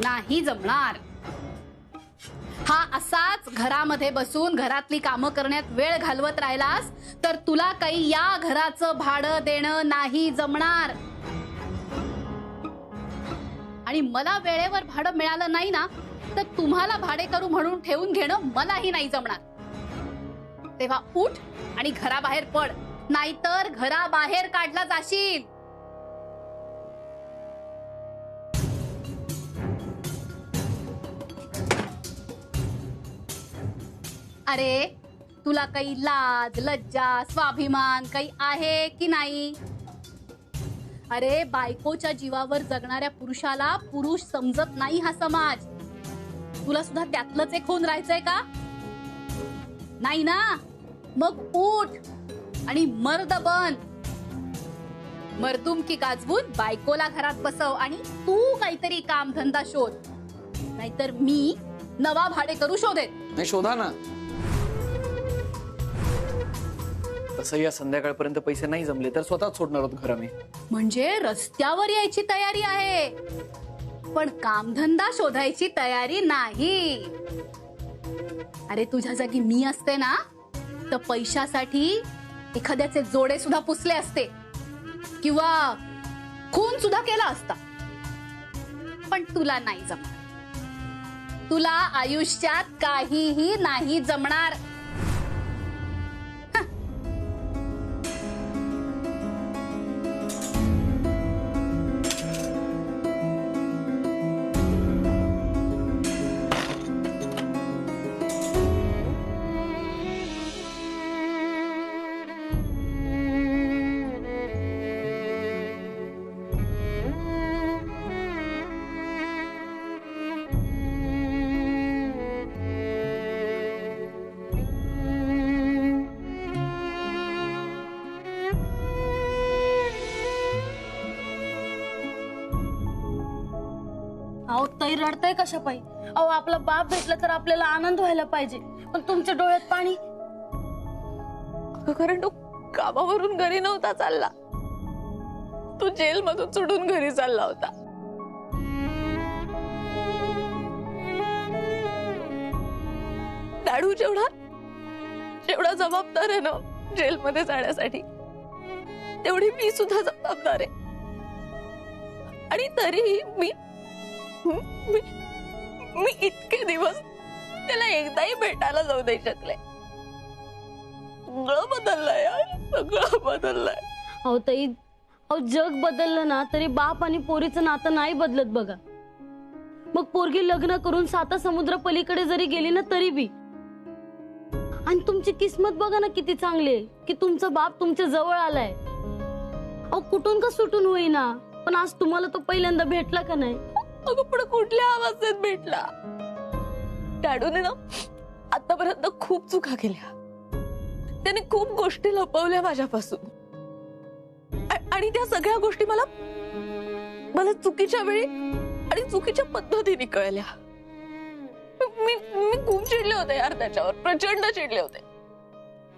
नाही जमणार. हा असाच घरामध्ये बसून घरातली कामं करण्यात वेळ घालवत राहिलास तर तुला काही या घराचं भाडं देणं नाही जमणार. आणि मला वेळेवर भाडं मिळालं नाही ना तर तुम्हाला भाडेकरू म्हणून ठेवून घेणं मलाही नाही जमणार. तेव्हा उठ आणि घराबाहेर पड, नाहीतर घराबाहेर काढला जाशील. अरे तुला काही लाज लज्जा स्वाभिमान काही आहे की नाही? अरे बायकोच्या जीवावर जगणाऱ्या पुरुषाला पुरुष समजत नाही हा समाज. तुला सुद्धा त्यातलंच एक होऊन राहायचंय का? नाही ना? मग उठ आणि मर्द बन. मर्दुमकी गाजवून बायकोला घरात बसव आणि तू काहीतरी काम धंदा शोध, नाहीतर मी नवा भाडेकरू शोधेन. नाही शोधा ना. तसं या संध्याकाळपर्यंत पैसे नाही जमले तर स्वतःच सोडणार आहोत घर आम्ही. म्हणजे रस्त्यावर यायची तयारी आहे पण कामधंदा शोधायची तयारी नाही. अरे तुझ्या जागी मी असते ना तर पैशासाठी एखाद्याचे जोडे सुद्धा पुसले असते किंवा खून सुद्धा केला असता. पण तुला नाही जमणार. तुला आयुष्यात काहीही नाही जमणार. अहो ताई रडताय कशा पायी? अहो आपला बाप भेटला तर आपल्याला आनंद व्हायला पाहिजे पण तुमच्या डोळ्यात पाणी. कारण तो कामावरून घरी नव्हता चालला, तो जेल मधून सुटून घरी चालला होता. दाडू जेवढा जबाबदार आहे ना जेल मध्ये जाण्यासाठी तेवढी मी सुद्धा जबाबदार आहे. आणि तरीही मी इतके दिवस त्याला एकदाही भेटायला जाऊ नाही शकले. सगळं बदललंय यार, सगळं बदललंय. अहो ताई, अहो जग बदललं ना तरी बाप आणि पोरीचं नातं नाही बदलत बघा. मग पोरगी लग्न करून 7 समुद्र पलीकडे जरी गेली ना तरी बी. आणि तुमची किस्मत बघा ना किती चांगली आहे की तुमचा बाप तुमच्या जवळ आलाय. अहो कुठून का सुटून होईना पण आज तुम्हाला तो पहिल्यांदा भेटला का नाही? अगं पण कुठल्या अवस्थेत भेटला? डॅडूने ना आतापर्यंत खूप चुका केल्या, त्याने खूप गोष्टी लपवल्या माझ्यापासून आणि त्या सगळ्या गोष्टी मला चुकीच्या वेळी आणि चुकीच्या पद्धतीने कळल्या. मी खूप चिडले होते यार त्याच्यावर, प्रचंड चिडले होते.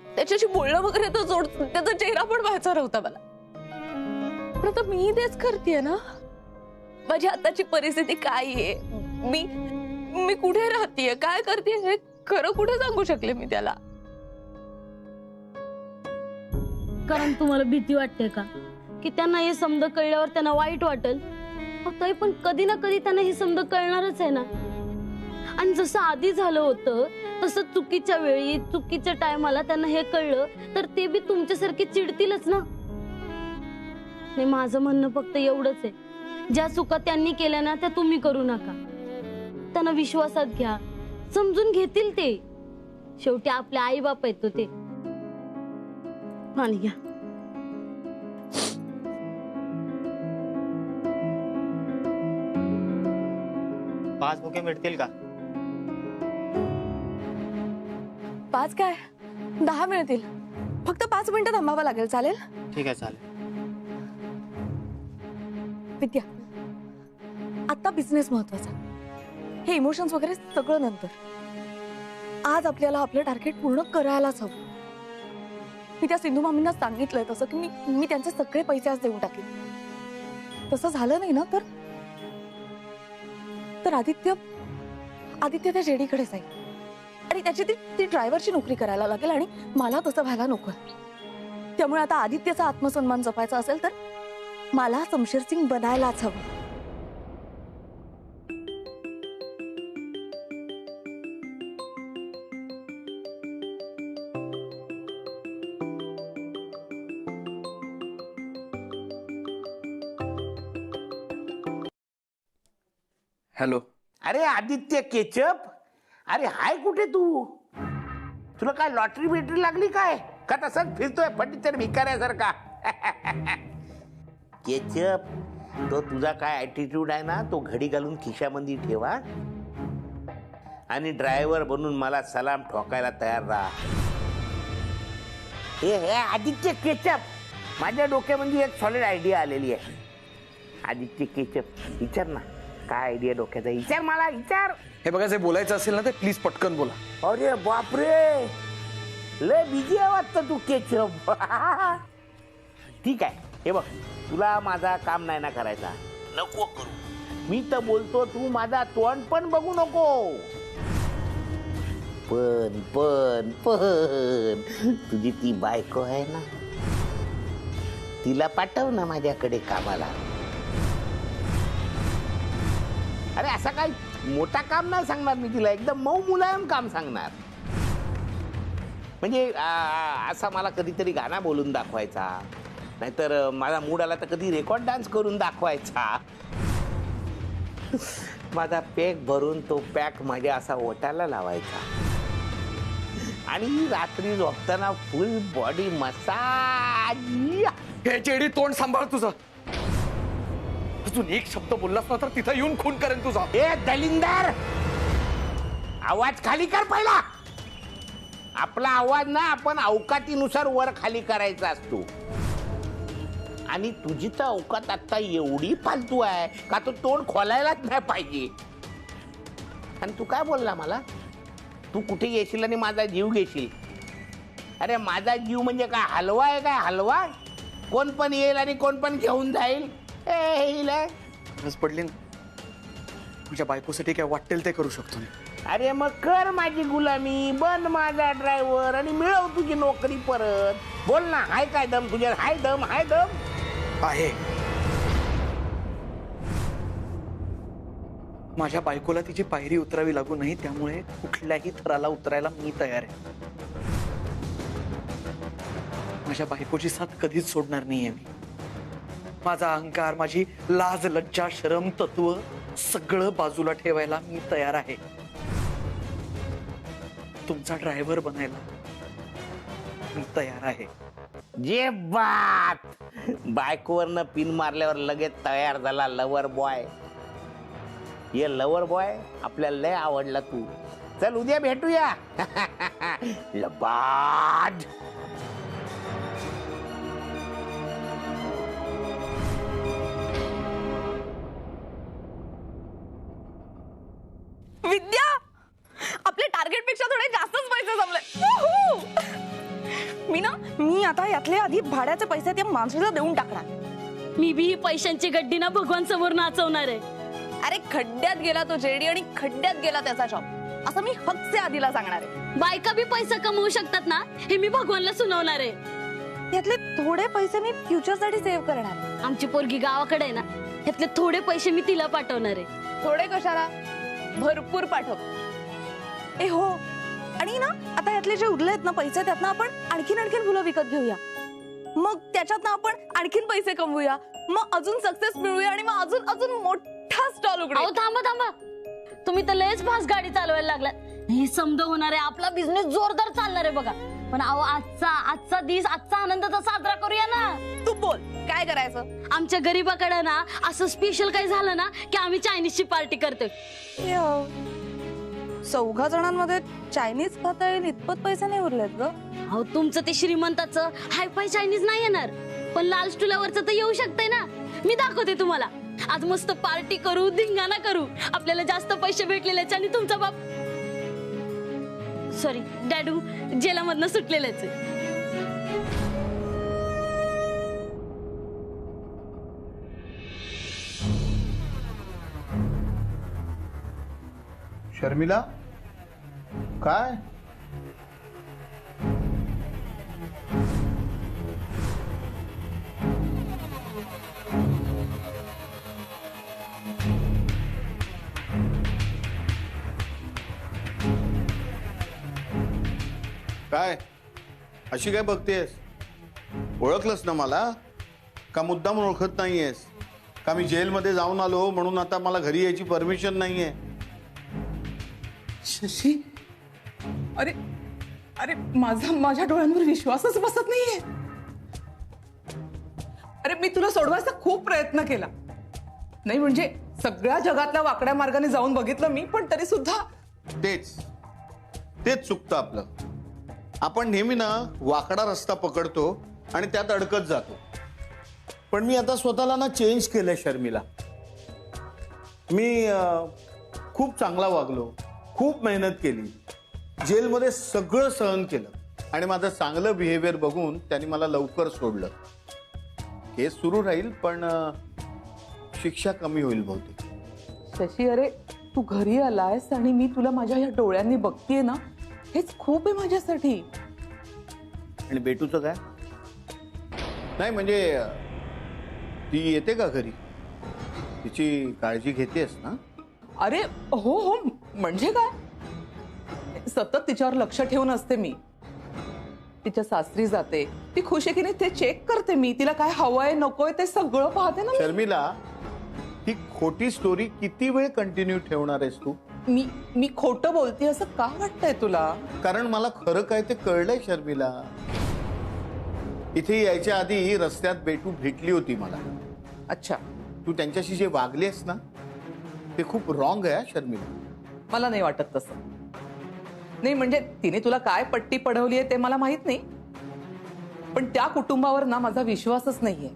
त्याच्याशी बोलणं वगैरे तर जोड, त्याचा चेहरा पण व्हायचा नव्हता मला. पण आता मी तेच करतेय ना. माझी आताची परिस्थिती काय आहे, मी कुठे राहतेय, काय करतेय हे खरं कुठे सांगू शकले मी त्याला? कारण तुम्हाला भीती वाटते का की त्यांना हे समज कळल्यावर त्यांना वाईट वाटेल? ताई पण कधी ना कधी त्यांना हे समज कळणारच आहे ना. आणि जसं आधी झालं होतं तसं चुकीच्या वेळी चुकीच्या टायमाला त्यांना हे कळलं तर ते बी तुमच्यासारखे चिडतीलच ना. नाही माझं म्हणणं फक्त एवढंच आहे, ज्या चुका त्यांनी केल्या ना त्या तुम्ही करू नका. त्यांना विश्वासात घ्या, समजून घेतील ते. शेवटी आपले आई बाप आहेत ते. पाणी घ्या. पाच बुके मिळतील का? 5 काय 10 मिळतील. फक्त 5 मिनिटं थांबावं लागेल. चालेल? ठीक आहे चालेल. विद्या, आता बिझनेस महत्वाचा, हे इमोशन्स वगैरे सगळं नंतर. आज आपल्याला आपलं टार्गेट पूर्ण करायलाच हवं. मी त्या सिंधू मामींना सांगितलंय तसं की मी त्यांचे सगळे पैसे आज देऊन टाकेन. तसं झालं नाही ना तर तर आदित्य त्या जेडीकडे जाईल आणि त्याची ती ड्रायव्हरची नोकरी करायला लागेल आणि मला तसं व्हायला नको. त्यामुळे आता आदित्यचा आत्मसन्मान जपायचा असेल तर मला शमशेर सिंग बनायलाच हवं. हॅलो. अरे आदित्य केचप, अरे हाय कुठे तू? तुला काय लॉटरी बिटरी लागली काय का तसंच फिरतोय फटीचर भिकाऱ्यासारखा? केचप, तो तुझा काय ऍटिट्यूड आहे ना तो घडी घालून खिशामध्ये ठेवा आणि ड्रायव्हर बनून मला सलाम ठोकायला तयार राहा. हे आदित्य केचप, माझ्या डोक्यामध्ये एक सॉलिड आयडिया आलेली आहे. आदित्य केचप, विचार ना काय आयडिया डोक्याचा, विचार मला, विचार. हे बघा, जे बोलायचं असेल ना ते प्लीज पटकन बोला. अरे बापरे, लय बिझी आहे वाटतं तू केचप. ठीक आहे, हे बघ, तुला माझा काम नाही ना करायचा, नको करू. मी तर बोलतो तू माझा तोंड पण बघू नको. पण पण पण तुझी ती बायको आहे ना, तिला पाठव ना माझ्याकडे कामाला. अरे असं काही मोठा काम नाही सांगणार मी तिला, एकदम मऊ मुलायम काम सांगणार. म्हणजे असा मला कधीतरी गाणं बोलून दाखवायचा, नाहीतर माझा मूड आला तर कधी रेकॉर्ड डान्स करून दाखवायचा. माझा पॅक भरून तो पॅक माझ्या असा ओटाला लावायचा आणि रात्री झोपताना फुल बॉडी मसाज. हे चेडी, तोंड सांभाळ तुझं. अजून एक शब्द बोललास ना तर तिथं येऊन खून करेन तुझा. ए दलिंदर, आवाज खाली कर पहिला. आपला आवाज ना आपण अवकातीनुसार वर खाली करायचा असतो. आणि तुझी तर अवकात आता एवढी फालतू आहे का तो तोंड खोलायलाच नाही पाहिजे. आणि तू काय बोलला मला, तू कुठे येशील आणि माझा जीव घेशील? अरे माझा जीव म्हणजे काय हलवा आहे काय? हलवा कोण पण येईल आणि कोण पण घेऊन जाईल. गरज पडली ना तुझ्या बायकोसाठी काय वाटेल ते करू शकतो मी. अरे मग कर माझी गुलामी, बन माझा ड्रायव्हर आणि मिळव तुझी नोकरी परत. बोल ना, हाय काय दम तुझ्या? हाय दम, हाय दम आहे. माझ्या बायकोला तिची पायरी उतरावी लागू नाही, त्यामुळे कुठल्याही थराला उतरायला मी तयार आहे. माझ्या बायकोची साथ कधीच सोडणार नाहीये मी. माझा अहंकार, माझी लाज, लज्जा, शरम, तत्व सगळं बाजूला ठेवायला मी तयार आहे. तुमचा ड्रायव्हर बनायला मी तयार आहे. जे बात, बायकोवरनं पिन मारल्यावर लगेच तयार झाला लवर बॉय. ये लवर बॉय आपल्याला लय आवडला तू. चल उद्या भेटूया. लबाड. विद्या, आपल्या टार्गेट पेक्षा थोडे जास्तच पैसे जमले. मी आता यातले आधी भाड्याचे पैसे त्या माणसाला देऊन टाकणार. मी बी ही पैशांची गड्डी ना भगवान समोर नाचवणार आहे. अरे खड्ड्यात गेला तो जेडी आणि खड्ड्यात गेला त्याचा जॉब, असं मी हक्से आधीला सांगणार आहे. बायका बी पैसा कमवू शकतात ना, हे मी भगवानला सुनावणार आहे. यातले थोडे पैसे मी फ्युचरसाठी सेव्ह करणार. आमची पोरगी गावाकडे आहे ना, यातले थोडे पैसे मी तिला पाठवणार आहे. थोडे कशाला, भरपूर पाठव. ए हो, आणि ना आता यातले जे उरलेत ना पैसे, त्यातनं आपण आणखीन फुलं विकत घेऊया. मग त्याच्यातनं आपण आणखीन पैसे कमवूया, मग अजून सक्सेस मिळूया आणि मग अजून मोठा स्टॉल उघडू. अहो थांबा, तुम्ही तर लयच फास्ट गाडी चालवायला लागलात. हे समज होणार आहे, आपला बिझनेस जोरदार चालणार आहे बघा. पण अहो आजचा दिवस, आजचा आनंद तर साजरा करूया ना. तू बोल काय करायचं? आमच्या गरीबाकडे ना असं स्पेशल काही झालं ना की आम्ही चायनीजची पार्टी करतोय. 4 जणांमध्ये चायनीज खाता येईल इतपत पैसे नाही उरलेत ग. अहो तुमचं ते श्रीमंताचं हायफाय चायनीज नाही येणार, पण लाल स्टुलावरचं तर येऊ शकतंय ना. मी दाखवते तुम्हाला. आज मस्त पार्टी करू, धिंगाणा करू. आपल्याला जास्त पैसे भेटलेलेच आणि तुमचा बाप, सॉरी डॅडू, जेलामधनं सुटलेलेच. शर्मिला काय? काय अशी काय बघतेस? ओळखलंस ना मला? का मुद्दाम ओळखत नाहीयेस? का मी जेलमध्ये जाऊन आलो म्हणून आता मला घरी यायची परमिशन नाहीये? शशी, अरे अरे माझ्या डोळ्यांवर विश्वासच बसत नाहीये. अरे मी तुला सोडवायचा खूप प्रयत्न केला. नाही म्हणजे सगळ्या जगातल्या वाकड्या मार्गाने जाऊन बघितलं मी, पण तरी सुद्धा तेच चुकतं आपलं. आपण नेहमी ना वाकडा रस्ता पकडतो आणि त्यात अडकत जातो. पण मी आता स्वतःला ना चेंज केलंय शर्मिला. मी खूप चांगला वागलो, खूप मेहनत केली, जेलमध्ये सगळं सहन केलं आणि माझं चांगलं बिहेवियर बघून त्यांनी मला लवकर सोडलं. केस सुरू राहील पण शिक्षा कमी होईल बहुतेक. शशी, अरे तू घरी आलायस आणि मी तुला माझ्या या डोळ्यांनी बघतीये ना, हेच खूप आहे माझ्यासाठी. आणि बेटूचं काय? नाही म्हणजे ती येते का घरी? तिची काळजी घेतेस ना? अरे हो हो, म्हणजे काय, सतत तिच्यावर लक्ष ठेवून असते मी. तिच्या सासरी जाते, ती खुश आहे की नाही ते चेक करते मी. तिला काय हवंय नकोय ते सगळं पाहते ना मी. शर्मिला, ही खोटी स्टोरी किती वेळ कंटिन्यू ठेवणार आहेस तू? मी खोटं बोलते असं का वाटतंय तुला? कारण मला खरं काय ते कळलंय शर्मिला. इथे यायच्या आधी रस्त्यात बेटू भेटली होती मला. अच्छा, तू त्यांच्याशी जे वागलीस ना ते खूप रॉंग आहे शर्मिला. मला नाही वाटत तसं. नाही म्हणजे तिने तुला काय पट्टी पडवली आहे ते मला माहित नाही, पण त्या कुटुंबावर ना माझा विश्वासच नाहीये.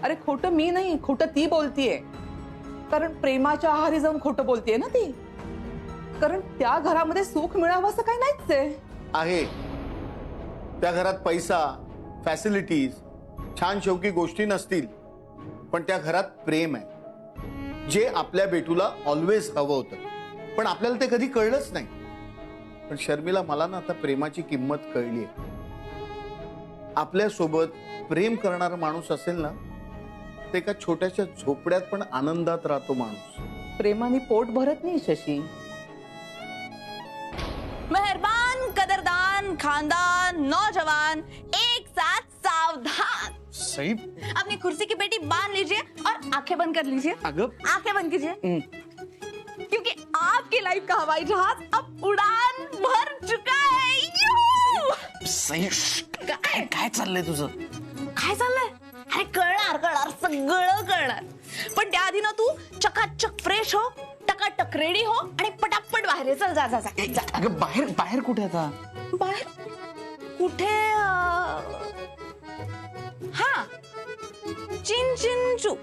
अरे खोटं मी नाही, खोटं ती बोलतीये. कारण प्रेमाच्या आहारी जाऊन खोटं बोलतीये ना ती. कारण त्या घरामध्ये सुख मिळावं असं काही नाहीच आहे. त्या घरात पैसा, फॅसिलिटीज, छान शौकी गोष्टी नसतील, पण त्या घरात प्रेम आहे जे आपल्या बेटूला ऑलवेज हवं होतं. पण आपल्याला ते कधी कळलंच नाही. पण शर्मिला, मला ना आता प्रेमाची किंमत कळली आहे. आपल्यासोबत प्रेम करणारा माणूस असेल ना, ते एका छोट्याशा झोपड्यात पण आनंदात राहतो माणूस. प्रेमाने पोट भरत नाही शशी. मेहरबान, कदरदान, खानदान, नौजवान, एक साथ सावधान. सही. अपनी कुर्सी की पेटी बांध लीजिए और आंखें बंद कर लीजिए. आंखें बंद कीजिए, क्योंकि आपकी लाइफ का हवाई जहाज अब उड़ान भर चुका है. सही. काय चाललंय तुझं? काय चाललंय? अरे कळणार सगळं कळणार. पण त्याआधी ना तू चकाचक फ्रेश हो, टकाटक रेडी हो आणि पटापट बाहेर ये. चल जा जा जा. अगं बाहेर कुठे आता? बाहेर कुठे? हा, चिन चिन चू.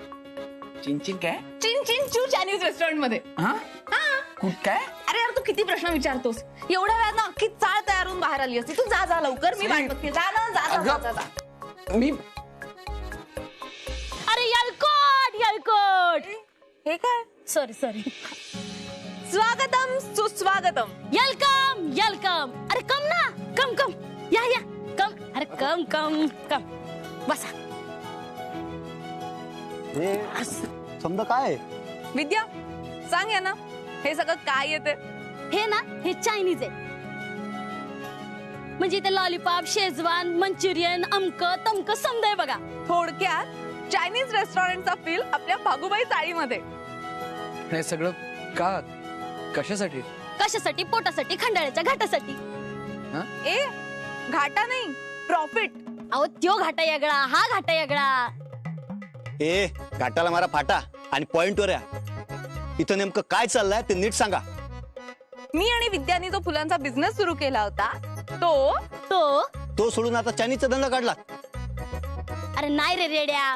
चिंचिन काय? चिन चिन चू चायनीज रेस्टॉरंट मध्ये. हा? काय? अरे यार, तू किती प्रश्न विचारतोस? एवढ्या वेळात ना अख्खी चाळ तयार होऊन बाहेर आली असती. तू जा जा लवकर, मी वाट बघते. जा ना, जा जा जा जा. मी अरे यलकोट. हे काय? सॉरी. स्वागतम सुस्वागतम. वेलकम. अरे कम ना, कम या कम. अरे कम बसा. समजा काय? विद्या, सांग या ना, हे सगळं काय येते? हे ना, हे चायनीज आहे. म्हणजे इथे लॉलीपॉप, शेजवान, मंचुरियन, अमक तमक समजाय बघा. थोडक्यात चायनीज रेस्टॉरंटचा फील आपल्या भागुबाई चाळीमध्ये. हे सगळं का? कशासाठी? पोटासाठी, खंडाळ्याच्या घाटासाठी. ए, घाटा नाही, प्रॉफिट. अहो त्यो घाटा वेगळा, हा घाटा वेगळा. ए, घाटाला मारा फाटा आणि पॉइंटवर या. इथं नेमकं काय चाललंय ते नीट सांगा. मी आणि विद्यानी जो फुलांचा बिझनेस सुरू केला होता तो सोडून आता चायनीजचा धंदा काढला. अरे नाही रे रेड्या,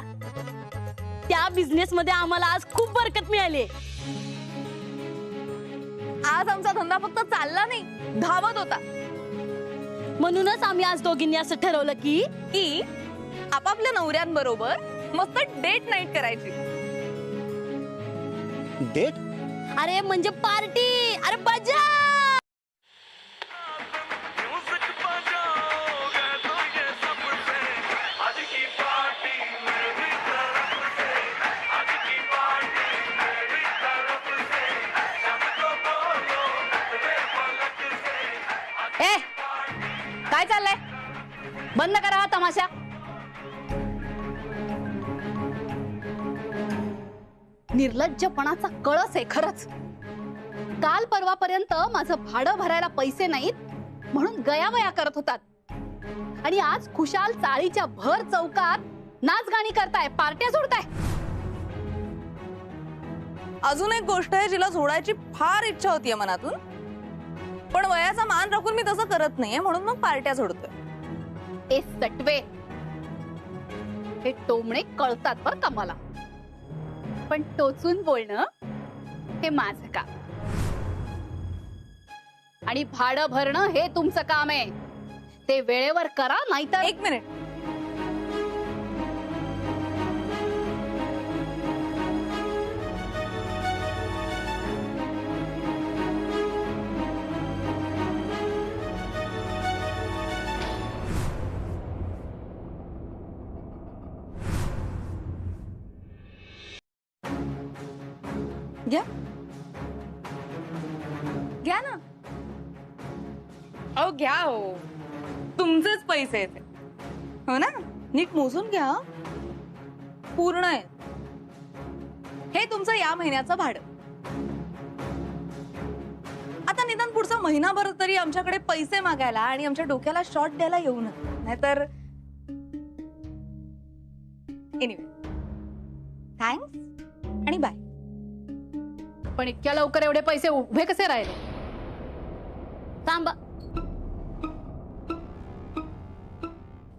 त्या बिझनेस मध्ये आम्हाला आज खूप बरकत मिळाली. आज आमचा धंदा फक्त चालला नाही, धावत होता. म्हणूनच आम्ही आज दोघींनी असं ठरवलं की आपापल्या नवऱ्यांबरोबर मस्त डेट नाईट करायची. डेट? अरे म्हणजे पार्टी, अरे बजा. ए काय चाललंय? बंद करा हा तमाशा. निर्लज्जपणाचा कळस आहे खरंच. काल परवापर्यंत माझं भाडं भरायला पैसे नाहीत म्हणून गयावया करत होतात आणि आज खुशाल चाळीच्या भर चौकात नाच गाणी करताय, पार्ट्या सोडताय. अजून एक गोष्ट आहे जिला सोडायची फार इच्छा होतीये मनातून, पण वयाचा मान राखून मी तसं करत नाहीये म्हणून मग पार्ट्या सोडतोय. ए सटवे, हे टोमणे कळतात बर का मला, पण टोचून बोलणं हे माझं काम आणि भाडं भरणं हे तुमचं काम आहे. ते वेळेवर करा, नाहीतर. एक मिनिट. घ्या घ्या ना. अहो घ्या हो, तुमचेच पैसे येते हो ना. नीट मोजून घ्या, पूर्ण आहे. हे तुमचं या महिन्याचं भाडं. आता निदान पुढचा महिनाभर तरी आमच्याकडे पैसे मागायला आणि आमच्या डोक्याला शॉट द्यायला येऊ नये, नाहीतर. एनिवे, थँक्स आणि बाय. पण इतक्या लवकर एवढे पैसे उभे कसे राहिले? थांबा,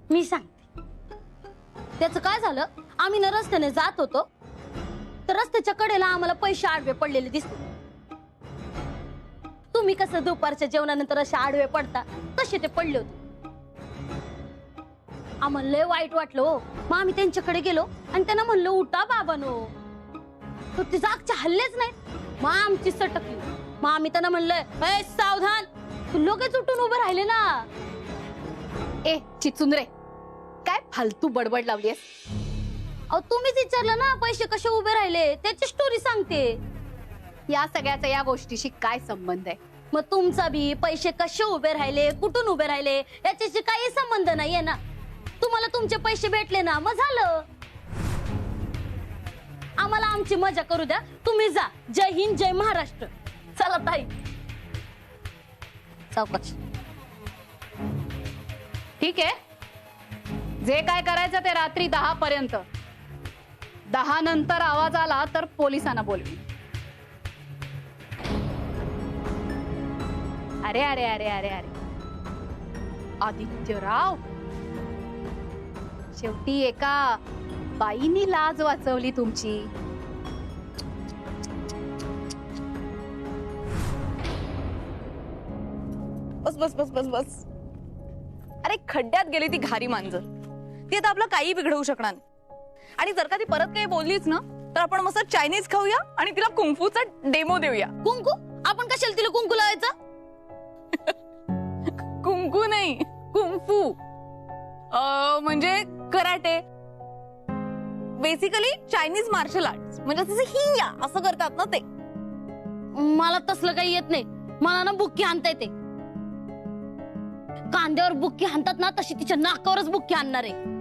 मी सांगते. त्याचं काय झालं, आम्ही ना रस्त्याने जात होतो तर रस्त्याच्या कडेला आम्हाला पैसे आडवे पडलेले दिसले. तुम्ही कसं दुपारच्या जेवणानंतर असे आडवे पडता तसे ते पडले होते. आम्हाला लय वाईट वाटलं हो. मग आम्ही त्यांच्याकडे गेलो आणि त्यांना म्हणलं उठा बाबानो. तर ते जागच्या हल्लेच नाहीत. मग आमची सटकली. मग आम्ही त्यांना म्हणलं ए सावधान, तू लगेच उठून उभे राहिले ना. ए चिचुंद्रे, काय फालतू बडबड लावलीस? अहो तुम्हीच विचारलं ना पैसे कसे उभे राहिले, त्याची स्टोरी सांगते. या सगळ्याचा या गोष्टीशी काय संबंध आहे? मग तुमचा बी पैसे कसे उभे राहिले, कुठून उभे राहिले याच्याशी काही संबंध नाहीये ना. तुम्हाला तुमचे पैसे भेटले ना, मग झालं. आम्हाला आमची मजा करू द्या, तुम्ही जा. जय हिंद, जय महाराष्ट्र. चला ताई, सावकाश. ठीक आहे, जे काय करायचं ते रात्री 10 पर्यंत. 10 नंतर आवाज आला तर पोलिसांना बोलवी. अरे अरे अरे अरे अरे आदित्यराव, शेवटी एका बाईनी लाज वाचवली तुमची. बस बस बस बस बस. अरे खड्ड्यात गेली ती घारी मांजर. ती आता आपलं काही बिघडवू शकणार नाही. आणि जर का ती परत काही बोललीच ना, तर आपण मस्त चायनीज खाऊया आणि तिला कुंफूचा डेमो देऊया. कुंकू? आपण कशाला तिला कुंकू लावायचं? कुंकू नाही, कुंफू. म्हणजे karate. Basically Chinese martial arts. म्हणजे तसं हिया असं करतात ना ते. मला तसलं काही येत नाही. मला ना बुक्की आणता येते. कांद्यावर बुक्की आणतात ना, तशी तिच्या नाकावरच बुक्की आणणार आहे.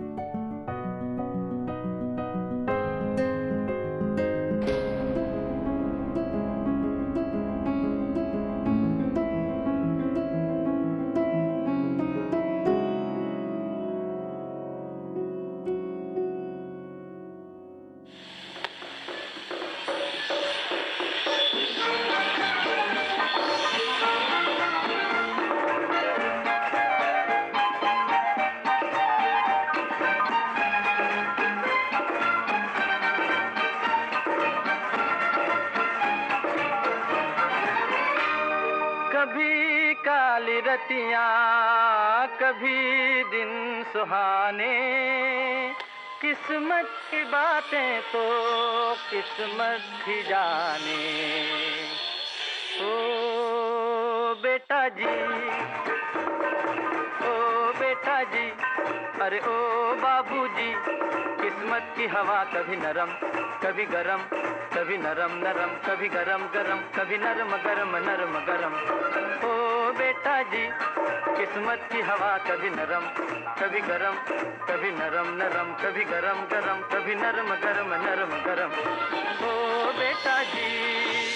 कभी काली रतियाँ, कभी दिन सुहाने, किस्मत की बातें तो किस्मत ही जाने। ओ बेटा जी, ओ बेटा जी, अरे ओ बाबूजी, किस्मत की हवा कभी नरम कभी गरम, कभी नरम नरम कभी गरम गरम, कभी नरम गरम नरम गरम। ओ बेटा जी, किस्मत की हवा कभी नरम कभी गरम, कभी नरम नरम कभी गरम गरम, कभी नरम गरम नरम गरम। ओ बेटा जी।